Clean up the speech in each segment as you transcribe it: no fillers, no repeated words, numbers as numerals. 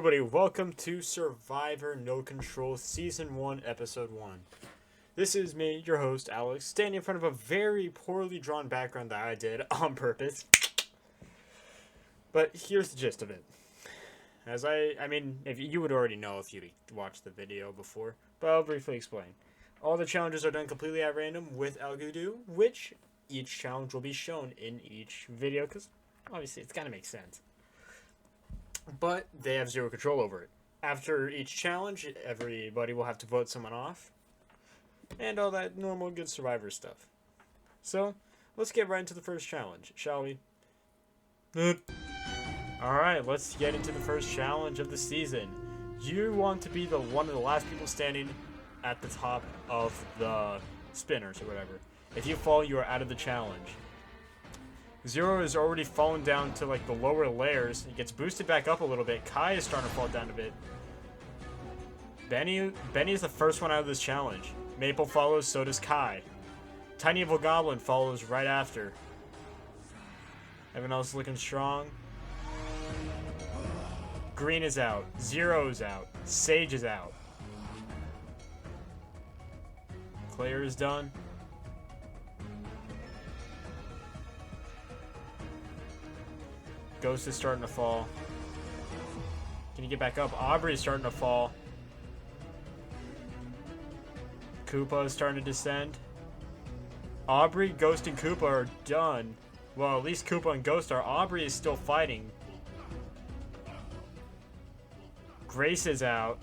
everybody, welcome to Survivor No Control Season 1, Episode 1. This is me, your host, Alex, standing in front of a very poorly drawn background that I did on purpose. But here's the gist of it. I mean, if you would already know if you'd watched the video before, but I'll briefly explain. All the challenges are done completely at random with Algudu, which each challenge will be shown in each video, because obviously it's gotta make sense. But they have zero control over it. After each challenge, everybody will have to vote someone off. And all that normal good Survivor stuff. So, let's get right into the first challenge, shall we? Alright, let's get into the first challenge of the season. You want to be one of the last people standing at the top of the spinners or whatever. If you fall, you are out of the challenge. Zero is already fallen down to like the lower layers. He gets boosted back up a little bit. Kai is starting to fall down a bit. Benny is the first one out of this challenge. Maple follows, so does Kai. Tiny Evil Goblin follows right after. Everyone else looking strong. Green is out. Zero is out. Sage is out. Claire is done. Ghost is starting to fall. Can you get back up? Aubrey is starting to fall. Koopa is starting to descend. Aubrey, Ghost, and Koopa are done. Well, at least Koopa and Ghost are. Aubrey is still fighting. Grace is out.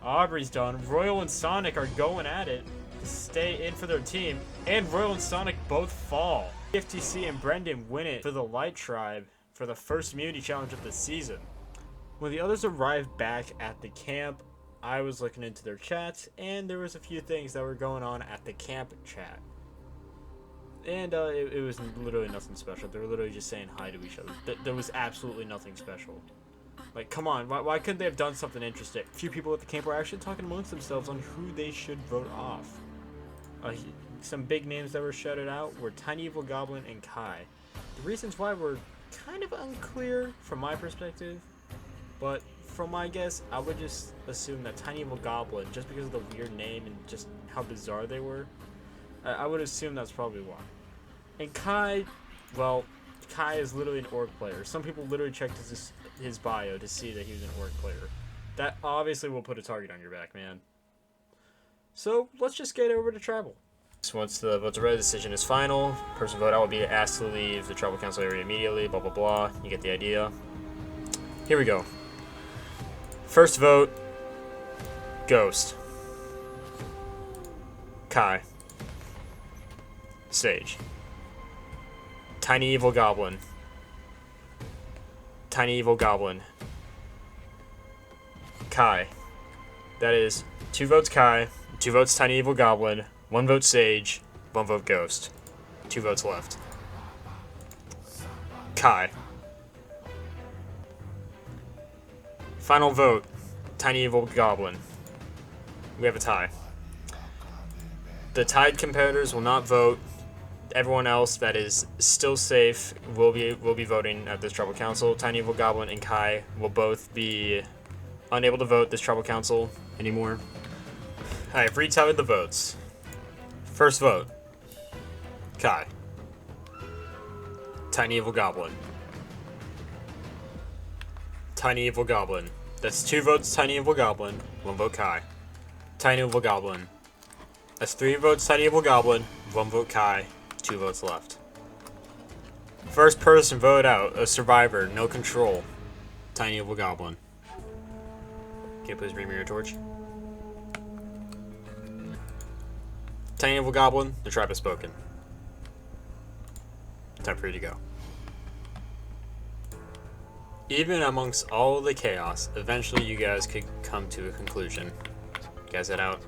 Aubrey's done. Royal and Sonic are going at it to stay in for their team. And Royal and Sonic both fall. BFTC and Brendon win it for the Light Tribe for the first immunity challenge of the season. When the others arrived back at the camp, I was looking into their chats, and there was a few things that were going on at the camp chat. And it was literally nothing special. They were literally just saying hi to each other. There was absolutely nothing special. Like, come on, why couldn't they have done something interesting? A few people at the camp were actually talking amongst themselves on who they should vote off. Some big names that were shouted out were Tiny Evil Goblin and Kai. The reasons why were kind of unclear from my perspective, but from my guess, I would just assume that Tiny Evil Goblin, just because of the weird name and just how bizarre they were, I would assume that's probably why. And Kai, well, Kai is literally an orc player. Some people literally checked his bio to see that he was an orc player. That obviously will put a target on your back, man. So, let's just get over to Tribal. So once the vote to red decision is final, person vote out will be asked to leave the tribal council area immediately, blah blah blah. You get the idea. Here we go. First vote, Ghost. Kai. Sage. Tiny Evil Goblin. Tiny Evil Goblin. Kai. That is 2 votes Kai, 2 votes Tiny Evil Goblin, 1 vote Sage, 1 vote Ghost. 2 votes left. Kai. Final vote, Tiny Evil Goblin. We have a tie. The tied competitors will not vote. Everyone else that is still safe will be voting at this tribal council. Tiny Evil Goblin and Kai will both be unable to vote this tribal council anymore. I have retallied the votes. First vote, Kai. Tiny Evil Goblin. Tiny Evil Goblin. That's 2 votes Tiny Evil Goblin, 1 vote Kai. Tiny Evil Goblin. That's 3 votes Tiny Evil Goblin, 1 vote Kai, 2 votes left. First person voted out, a survivor, no control. Tiny Evil Goblin. Okay, please bring me your torch. Tiny Evil Goblin, the tribe has spoken. Time for you to go. Even amongst all the chaos, eventually you guys could come to a conclusion. You guys head out.